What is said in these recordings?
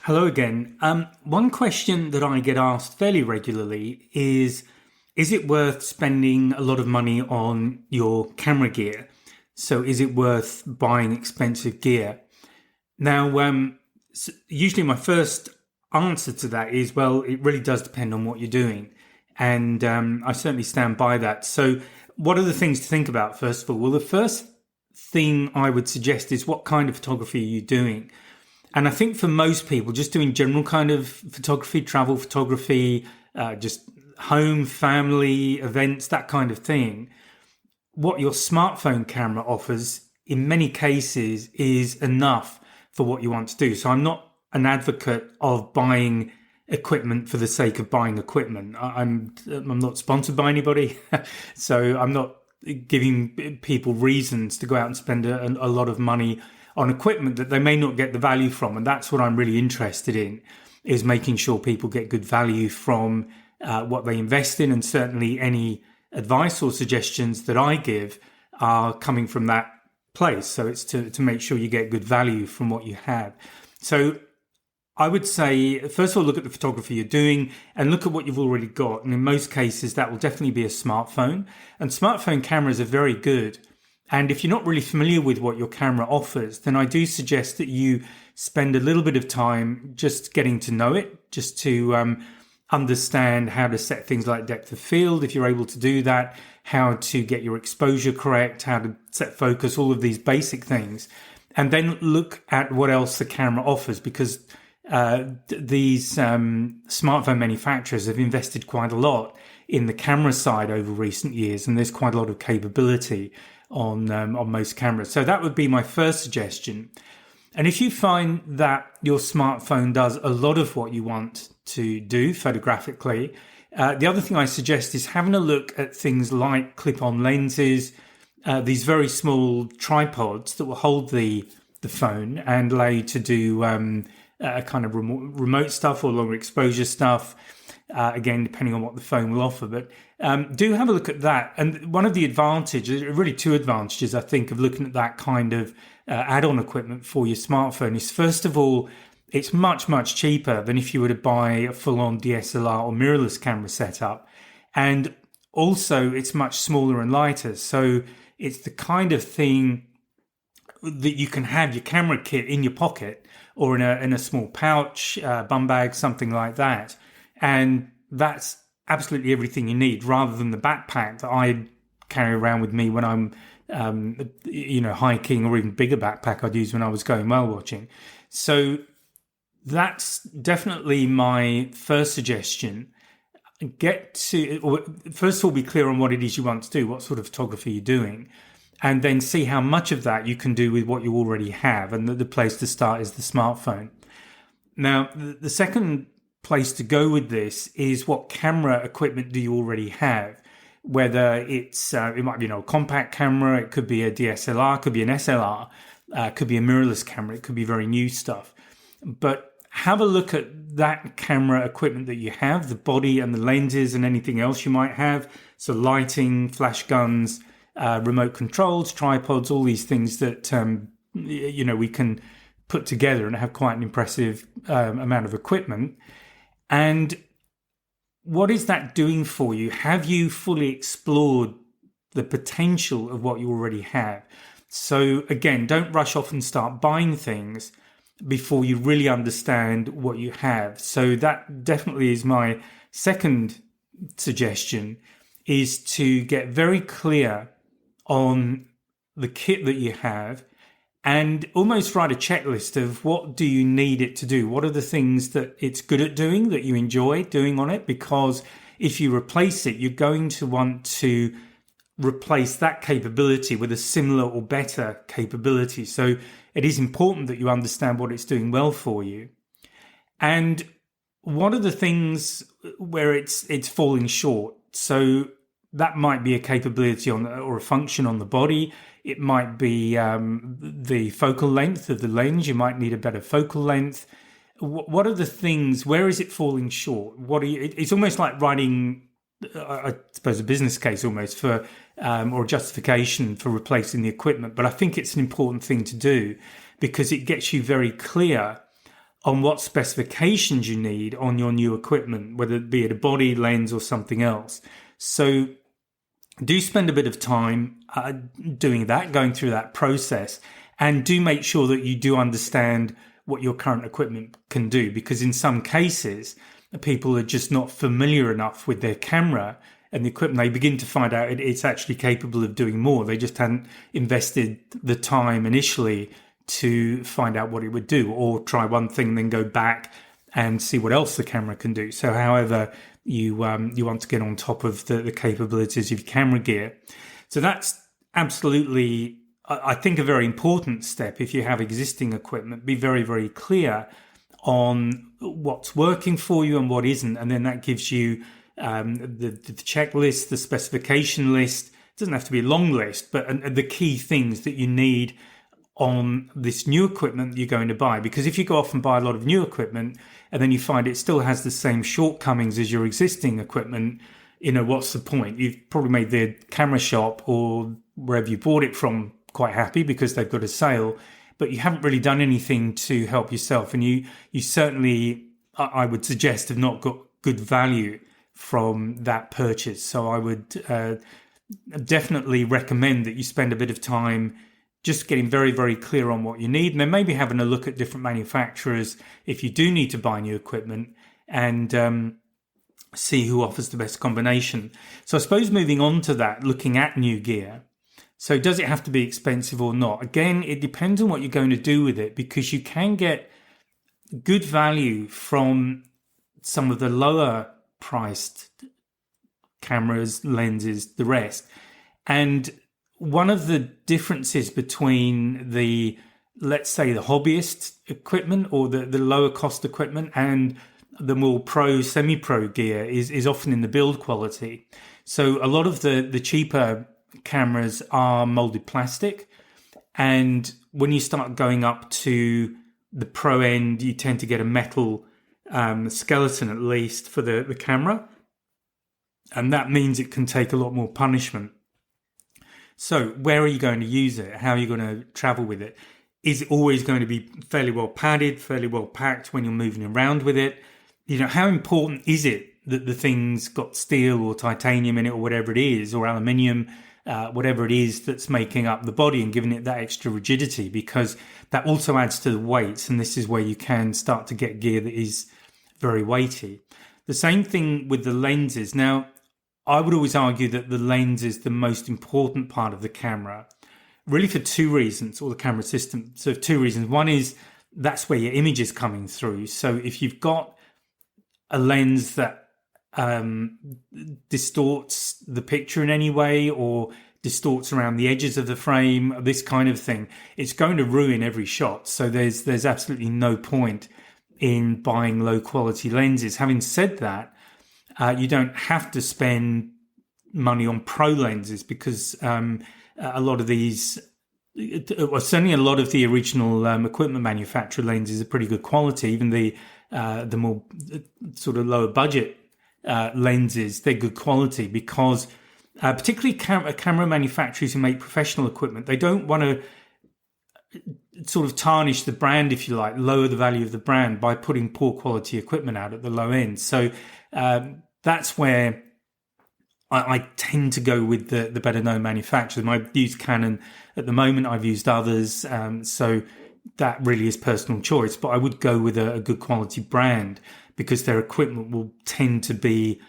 Hello again. One question that I get asked fairly regularly is it worth spending a lot of money on your camera gear? So is it worth buying expensive gear? Now, usually my first answer to that is, well, it really does depend on what you're doing. And I certainly stand by that. So what are the things to think about, first of all? Well, the first thing I would suggest is what kind of photography are you doing? And I think for most people, just doing general kind of photography, travel photography, just home, family, events, that kind of thing, what your smartphone camera offers in many cases is enough for what you want to do. So I'm not an advocate of buying equipment for the sake of buying equipment. I'm not sponsored by anybody, so I'm not giving people reasons to go out and spend a lot of money on equipment that they may not get the value from. And that's what I'm really interested in, is making sure people get good value from what they invest in. And certainly any advice or suggestions that I give are coming from that place. So it's to make sure you get good value from what you have. So I would say, first of all, look at the photography you're doing and look at what you've already got. And in most cases, that will definitely be a smartphone. And smartphone cameras are very good. And if you're not really familiar with what your camera offers, then I do suggest that you spend a little bit of time just getting to know it, just to understand how to set things like depth of field, if you're able to do that, how to get your exposure correct, how to set focus, all of these basic things. And then look at what else the camera offers, because these smartphone manufacturers have invested quite a lot in the camera side over recent years, and there's quite a lot of capability on most cameras. So that would be my first suggestion. And if you find that your smartphone does a lot of what you want to do photographically, the other thing I suggest is having a look at things like clip-on lenses, these very small tripods that will hold the phone and allow you to do kind of remote stuff or longer exposure stuff. Again, depending on what the phone will offer. But do have a look at that. And one of the advantages, really two advantages, I think, of looking at that kind of add-on equipment for your smartphone is, first of all, it's much, much cheaper than if you were to buy a full-on DSLR or mirrorless camera setup. And also, it's much smaller and lighter. So it's the kind of thing that you can have your camera kit in your pocket or in a small pouch, bum bag, something like that. And that's absolutely everything you need, rather than the backpack that I carry around with me when I'm, hiking, or even bigger backpack I'd use when I was going whale watching. So that's definitely my first suggestion. First of all, be clear on what it is you want to do, what sort of photography you're doing, and then see how much of that you can do with what you already have. And the place to start is the smartphone. Now, the second place to go with this is, what camera equipment do you already have? Whether it's it might be an old compact camera, it could be a DSLR, it could be an SLR, it could be a mirrorless camera, it could be very new stuff. But have a look at that camera equipment that you have, the body and the lenses and anything else you might have. So lighting, flash guns, remote controls, tripods, all these things that we can put together and have quite an impressive amount of equipment. And what is that doing for you? Have you fully explored the potential of what you already have? So again, don't rush off and start buying things before you really understand what you have. So that definitely is my second suggestion, is to get very clear on the kit that you have and almost write a checklist of what do you need it to do? What are the things that it's good at doing, that you enjoy doing on it? Because if you replace it, you're going to want to replace that capability with a similar or better capability. So it is important that you understand what it's doing well for you. And what are the things where it's falling short? So that might be a capability or a function on the body. It might be the focal length of the lens. You might need a better focal length. What are the things? Where is it falling short? It's almost like writing, I suppose, a business case almost for, or a justification for replacing the equipment. But I think it's an important thing to do, because it gets you very clear on what specifications you need on your new equipment, whether it be a body, lens, or something else. So do spend a bit of time doing that, going through that process, and do make sure that you do understand what your current equipment can do, because in some cases, people are just not familiar enough with their camera and the equipment. They begin to find out it's actually capable of doing more. They just hadn't invested the time initially to find out what it would do, or try one thing and then go back and see what else the camera can do. So however you want to get on top of the capabilities of your camera gear. So that's absolutely, I think, a very important step. If you have existing equipment, be very, very clear on what's working for you and what isn't. And then that gives you the checklist, the specification list. It doesn't have to be a long list, but the key things that you need on this new equipment that you're going to buy. Because if you go off and buy a lot of new equipment and then you find it still has the same shortcomings as your existing equipment, what's the point? You've probably made the camera shop or wherever you bought it from quite happy because they've got a sale, but you haven't really done anything to help yourself. And you certainly, I would suggest, have not got good value from that purchase. So I would definitely recommend that you spend a bit of time just getting very, very clear on what you need, and then maybe having a look at different manufacturers if you do need to buy new equipment, and see who offers the best combination. So I suppose moving on to that, looking at new gear. So does it have to be expensive or not? Again, it depends on what you're going to do with it, because you can get good value from some of the lower priced cameras, lenses, the rest. And one of the differences between the, let's say, the hobbyist equipment or the lower cost equipment and the more pro, semi-pro gear is often in the build quality. So a lot of the cheaper cameras are molded plastic. And when you start going up to the pro end, you tend to get a metal skeleton, at least, for the camera. And that means it can take a lot more punishment. So where are you going to use it? How are you going to travel with it? Is it always going to be fairly well padded, fairly well packed when you're moving around with it? How important is it that the thing's got steel or titanium in it or whatever it is, or aluminium, whatever it is that's making up the body and giving it that extra rigidity? Because that also adds to the weight, and this is where you can start to get gear that is very weighty. The same thing with the lenses. Now, I would always argue that the lens is the most important part of the camera, really for two reasons, or the camera system. So two reasons. One is that's where your image is coming through. So if you've got a lens that distorts the picture in any way or distorts around the edges of the frame, this kind of thing, it's going to ruin every shot. So there's absolutely no point in buying low quality lenses. Having said that, you don't have to spend money on pro lenses, because a lot of these, certainly a lot of the original equipment manufacturer lenses are pretty good quality. Even the more sort of lower budget lenses, they're good quality, because particularly camera manufacturers who make professional equipment, they don't want to sort of tarnish the brand, if you like, lower the value of the brand by putting poor quality equipment out at the low end. So that's where I tend to go with the better known manufacturers. I've used Canon at the moment. I've used others. So that really is personal choice. But I would go with a good quality brand, because their equipment will tend to be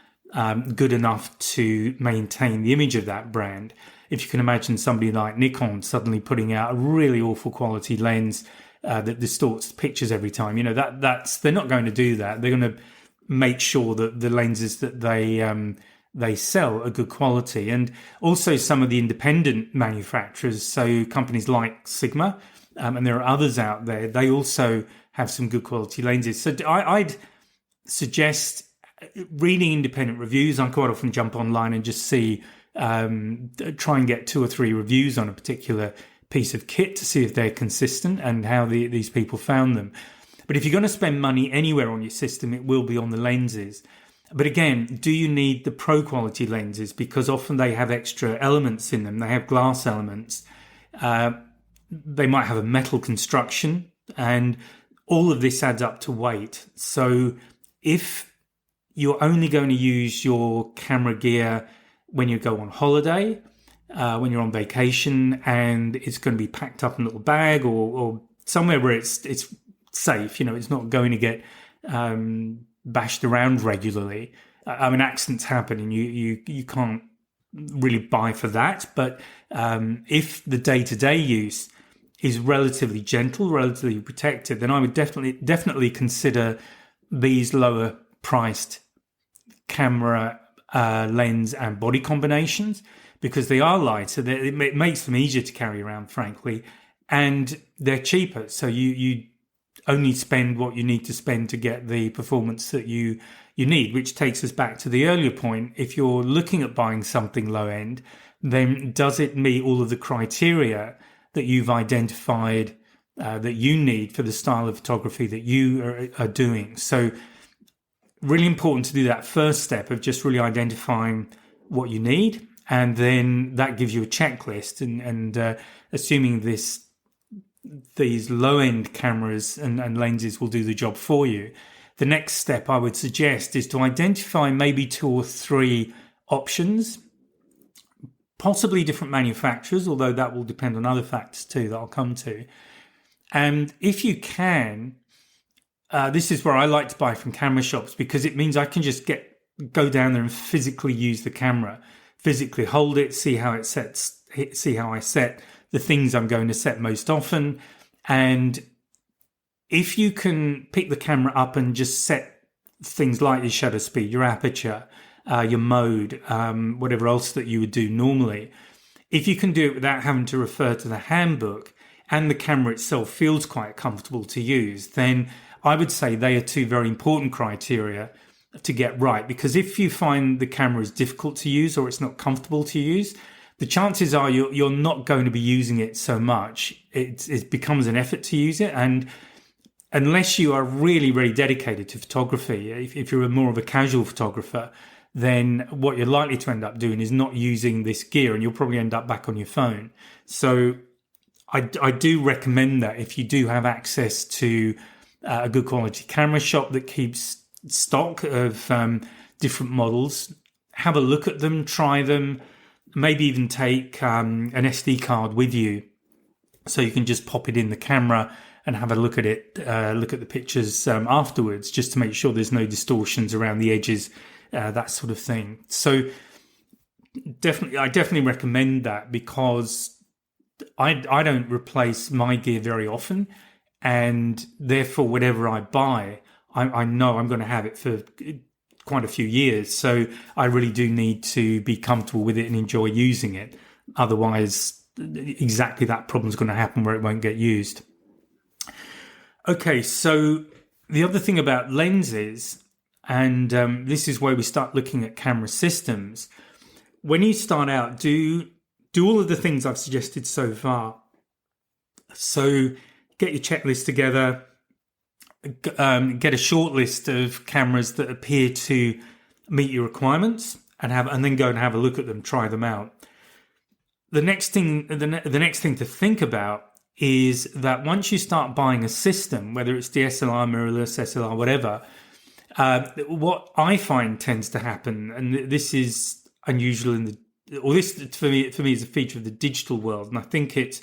good enough to maintain the image of that brand. If you can imagine somebody like Nikon suddenly putting out a really awful quality lens that distorts pictures every time, that's they're not going to do that. They're going to make sure that the lenses that they sell are good quality. And also some of the independent manufacturers, so companies like Sigma, and there are others out there, they also have some good quality lenses. So I'd suggest reading independent reviews. I quite often jump online and just see, try and get 2 or 3 reviews on a particular piece of kit to see if they're consistent and how these people found them. But if you're going to spend money anywhere on your system, it will be on the lenses. But again, do you need the pro quality lenses? Because often they have extra elements in them. They have glass elements. They might have a metal construction, all of this adds up to weight. So if you're only going to use your camera gear when you go on holiday, when you're on vacation, and it's going to be packed up in a little bag or somewhere where it's safe, it's not going to get bashed around regularly. I mean, accidents happen, and you can't really buy for that. But if the day-to-day use is relatively gentle, relatively protected, then I would definitely consider these lower priced camera lens and body combinations, because they are lighter. It makes them easier to carry around, frankly, and they're cheaper. So you only spend what you need to spend to get the performance that you need, which takes us back to the earlier point. If you're looking at buying something low end, then does it meet all of the criteria that you've identified that you need for the style of photography that you are doing? So really important to do that first step of just really identifying what you need, and then that gives you a checklist, and assuming these low-end cameras and lenses will do the job for you. The next step I would suggest is to identify maybe 2 or 3 options, possibly different manufacturers, although that will depend on other factors too that I'll come to. And if you can, this is where I like to buy from camera shops, because it means I can just go down there and physically use the camera, physically hold it, see how I set the things I'm going to set most often. And if you can pick the camera up and just set things like your shutter speed, your aperture, your mode, whatever else that you would do normally, if you can do it without having to refer to the handbook, and the camera itself feels quite comfortable to use, then I would say they are 2 very important criteria to get right. Because if you find the camera is difficult to use or it's not comfortable to use, the chances are you're not going to be using it so much. It becomes an effort to use it. And unless you are really, really dedicated to photography, if you're more of a casual photographer, then what you're likely to end up doing is not using this gear, and you'll probably end up back on your phone. So I do recommend that if you do have access to a good quality camera shop that keeps stock of different models, have a look at them, try them, maybe even take an SD card with you, so you can just pop it in the camera and have a look at it, look at the pictures afterwards, just to make sure there's no distortions around the edges, that sort of thing. So I definitely recommend that, because I don't replace my gear very often, and therefore whatever I buy, I know I'm going to have it for quite a few years. So I really do need to be comfortable with it and enjoy using it. Otherwise, exactly that problem is going to happen where it won't get used. Okay, so the other thing about lenses, and this is where we start looking at camera systems. When you start out, do all of the things I've suggested so far. So get your checklist together, get a short list of cameras that appear to meet your requirements, and then go and have a look at them, try them out. The next thing to think about is that once you start buying a system, whether it's DSLR, mirrorless, SLR, whatever, what I find tends to happen, and this is unusual this for me is a feature of the digital world, and I think it's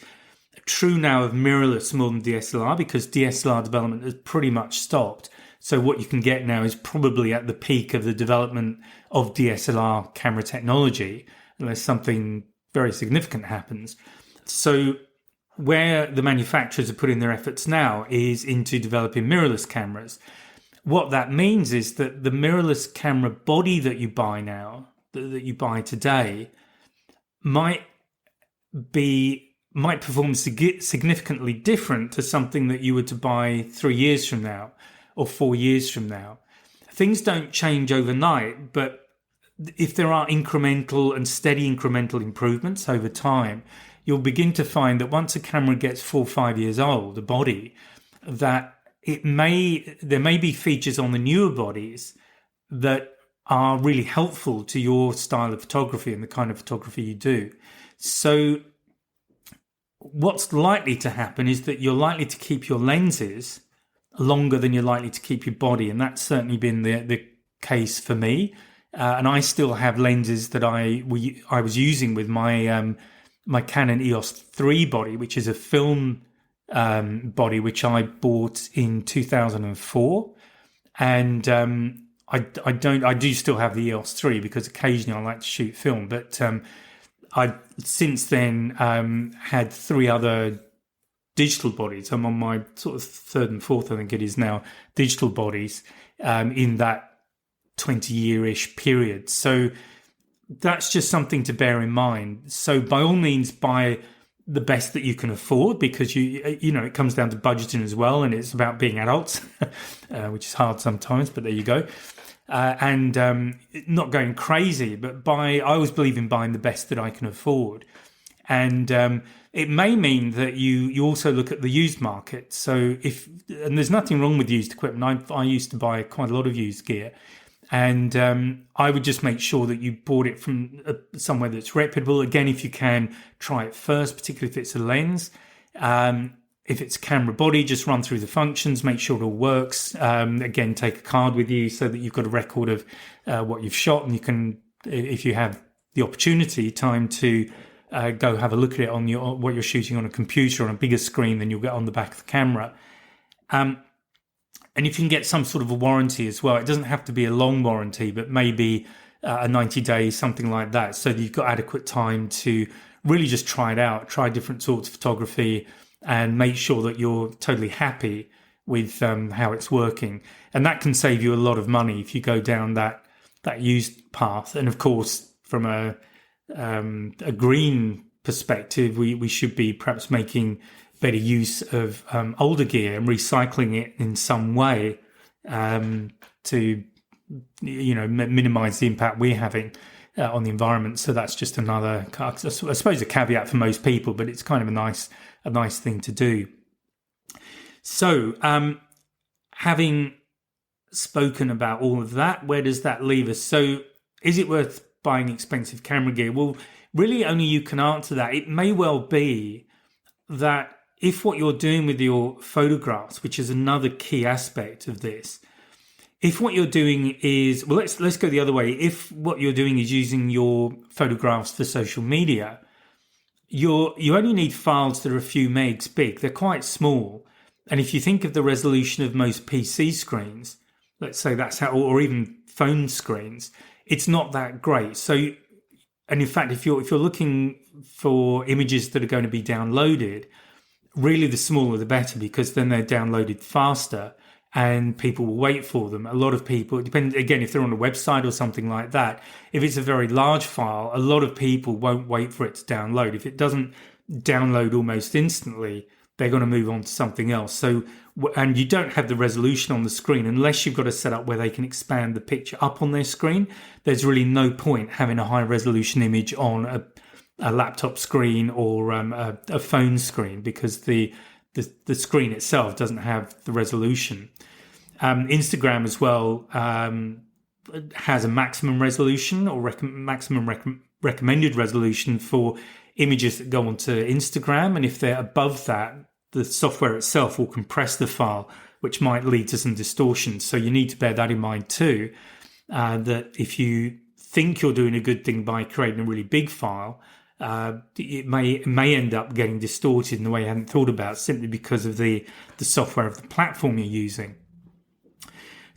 true now of mirrorless more than DSLR, because DSLR development has pretty much stopped. So what you can get now is probably at the peak of the development of DSLR camera technology, unless something very significant happens. So where the manufacturers are putting their efforts now is into developing mirrorless cameras. What that means is that the mirrorless camera body that you buy now, that you buy today, might perform significantly different to something that you were to buy 3 years from now or 4 years from now. Things don't change overnight, but if there are incremental and steady incremental improvements over time, you'll begin to find that once a camera gets 4 or 5 years old, a body, that there may be features on the newer bodies that are really helpful to your style of photography and the kind of photography you do. So what's likely to happen is that you're likely to keep your lenses longer than you're likely to keep your body, and that's certainly been the case for me. And I still have lenses that I was using with my my Canon EOS 3 body, which is a film body which I bought in 2004, and I do still have the EOS 3 because occasionally I like to shoot film, but I've since then had 3 other digital bodies. I'm on my sort of 3rd and 4th, I think it is now, digital bodies in that 20-year-ish period. So that's just something to bear in mind. So by all means, buy the best that you can afford, because you know it comes down to budgeting as well, and it's about being adults, which is hard sometimes, but there you go. And not going crazy, but I always believe in buying the best that I can afford. And it may mean that you also look at the used market. So and there's nothing wrong with used equipment. I used to buy quite a lot of used gear, and I would just make sure that you bought it from somewhere that's reputable. Again, if you can, try it first, particularly if it's a lens. If it's a camera body, just run through the functions, make sure it all works. Again, take a card with you so that you've got a record of what you've shot, and you can, if you have the opportunity, time to go have a look at it on what you're shooting on a computer on a bigger screen than you'll get on the back of the camera. And if you can get some sort of a warranty as well, it doesn't have to be a long warranty, but maybe a 90 days, something like that, so that you've got adequate time to really just try it out, try different sorts of photography, and make sure that you're totally happy with how it's working. And that can save you a lot of money if you go down that used path. And of course, from a green perspective, we should be perhaps making better use of older gear and recycling it in some way to minimize the impact we're having on the environment. So that's just another, I suppose, a caveat for most people, but it's kind of a nice thing to do. So having spoken about all of that, where does that leave us? So is it worth buying expensive camera gear? Well, really only you can answer that. It may well be that if what you're doing with your photographs, which is another key aspect of this, if what you're doing is, well, let's go the other way. If what you're doing is using your photographs for social media, you only need files that are a few megs big. They're quite small. And if you think of the resolution of most PC screens, let's say that's how, or even phone screens, it's not that great. So, and in fact, if you're looking for images that are going to be downloaded, really the smaller the better, because then they're downloaded faster and people will wait for them. A lot of people, it depends, again, if they're on a website or something like that, if it's a very large file, a lot of people won't wait for it to download. If it doesn't download almost instantly, they're going to move on to something else. So, and you don't have the resolution on the screen unless you've got a setup where they can expand the picture up on their screen. There's really no point having a high resolution image on a laptop screen or a phone screen, because the screen itself doesn't have the resolution. Instagram as well has a maximum resolution or maximum recommended resolution for images that go onto Instagram, and if they're above that, the software itself will compress the file, which might lead to some distortion. So you need to bear that in mind too, that if you think you're doing a good thing by creating a really big file, it may end up getting distorted in a way you hadn't thought about, simply because of the software of the platform you're using.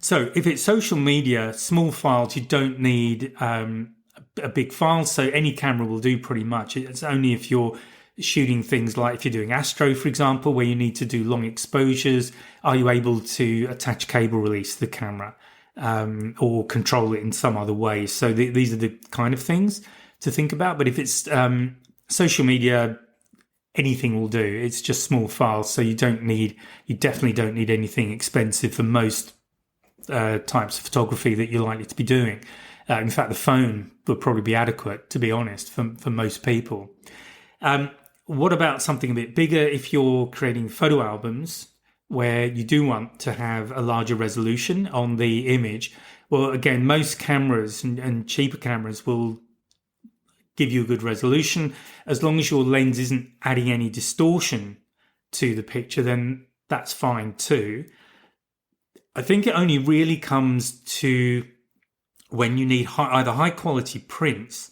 So if it's social media, small files, you don't need a big file. So any camera will do pretty much. It's only if you're shooting things like if you're doing astro, for example, where you need to do long exposures, are you able to attach cable release to the camera or control it in some other way? So these are the kind of things to think about. But if it's social media, anything will do. It's just small files, so you definitely don't need anything expensive for most types of photography that you're likely to be doing. In fact, the phone would probably be adequate, to be honest, for most people. What about something a bit bigger? If you're creating photo albums where you do want to have a larger resolution on the image, well, again, most cameras and cheaper cameras will give you a good resolution. As long as your lens isn't adding any distortion to the picture, then that's fine too. I think it only really comes to when you need either high quality prints,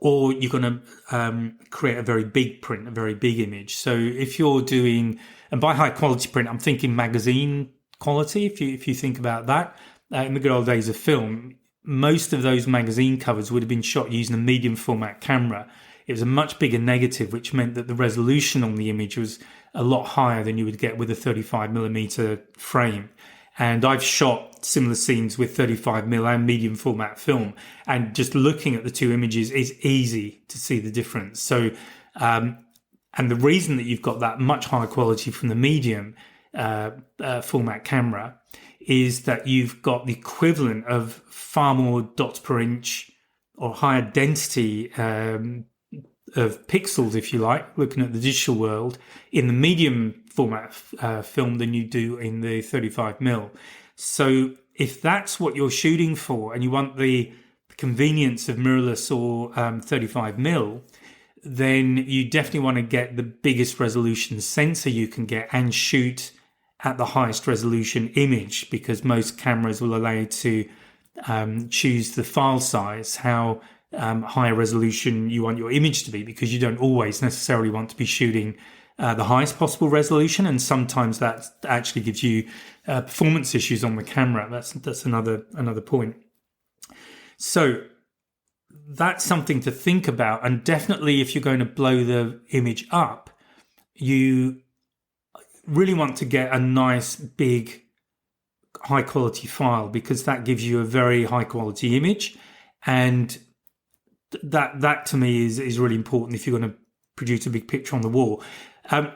or you're going to create a very big print, a very big image. So if you're doing, and by high quality print, I'm thinking magazine quality. If you think about that, in the good old days of film, most of those magazine covers would have been shot using a medium format camera. It was a much bigger negative, which meant that the resolution on the image was a lot higher than you would get with a 35mm frame. And I've shot similar scenes with 35mm and medium format film. And just looking at the two images is easy to see the difference. So, and the reason that you've got that much higher quality from the medium format camera is that you've got the equivalent of far more dots per inch or higher density of pixels, if you like, looking at the digital world in the medium format film than you do in the 35mm. So if that's what you're shooting for and you want the convenience of mirrorless or 35mm, then you definitely want to get the biggest resolution sensor you can get and shoot at the highest resolution image, because most cameras will allow you to choose the file size, how high resolution you want your image to be, because you don't always necessarily want to be shooting the highest possible resolution, and sometimes that actually gives you performance issues on the camera. That's another point. So that's something to think about, and definitely if you're going to blow the image up, you really want to get a nice big high quality file, because that gives you a very high quality image, and that to me is really important if you're going to produce a big picture on the wall. I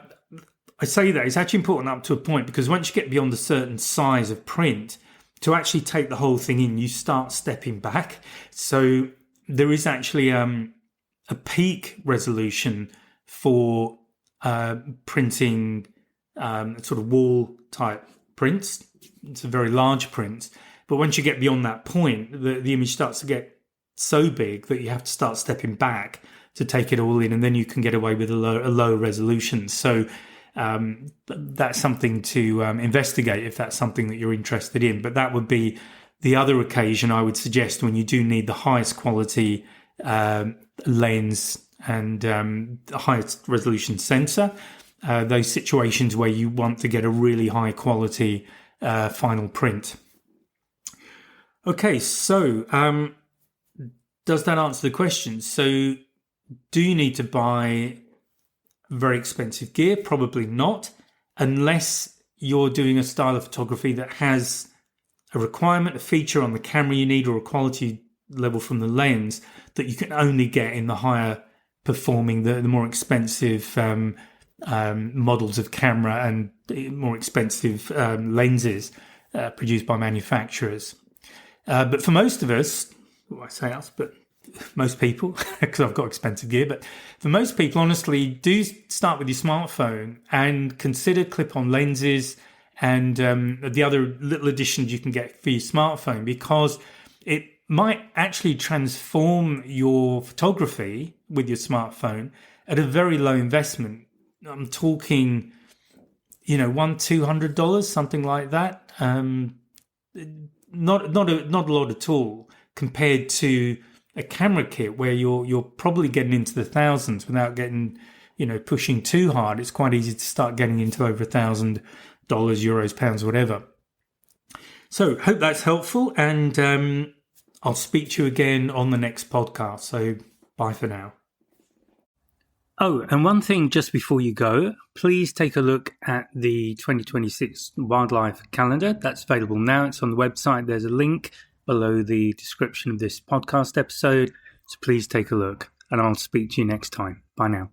say that it's actually important up to a point, because once you get beyond a certain size of print, to actually take the whole thing in, you start stepping back. So there is actually a peak resolution for printing sort of wall type prints. It's a very large print, but once you get beyond that point, the image starts to get so big that you have to start stepping back to take it all in, and then you can get away with a low resolution. So that's something to investigate if that's something that you're interested in. But that would be the other occasion I would suggest, when you do need the highest quality lens and the highest resolution sensor. Those situations where you want to get a really high quality final print. Okay, so does that answer the question? So do you need to buy very expensive gear? Probably not, unless you're doing a style of photography that has a requirement, a feature on the camera you need, or a quality level from the lens that you can only get in the higher performing, the more expensive models of camera and more expensive lenses produced by manufacturers. But for most of us, well, I say us, but most people, because I've got expensive gear, but for most people, honestly, do start with your smartphone and consider clip-on lenses and the other little additions you can get for your smartphone, because it might actually transform your photography with your smartphone at a very low investment. I'm talking, $100-200, something like that. Not a lot at all compared to a camera kit where you're probably getting into the thousands without getting, pushing too hard. It's quite easy to start getting into over $1,000, euros, pounds, whatever. So hope that's helpful, and I'll speak to you again on the next podcast. So bye for now. Oh, and one thing just before you go, please take a look at the 2026 wildlife calendar. That's available now. It's on the website. There's a link below the description of this podcast episode. So please take a look, and I'll speak to you next time. Bye now.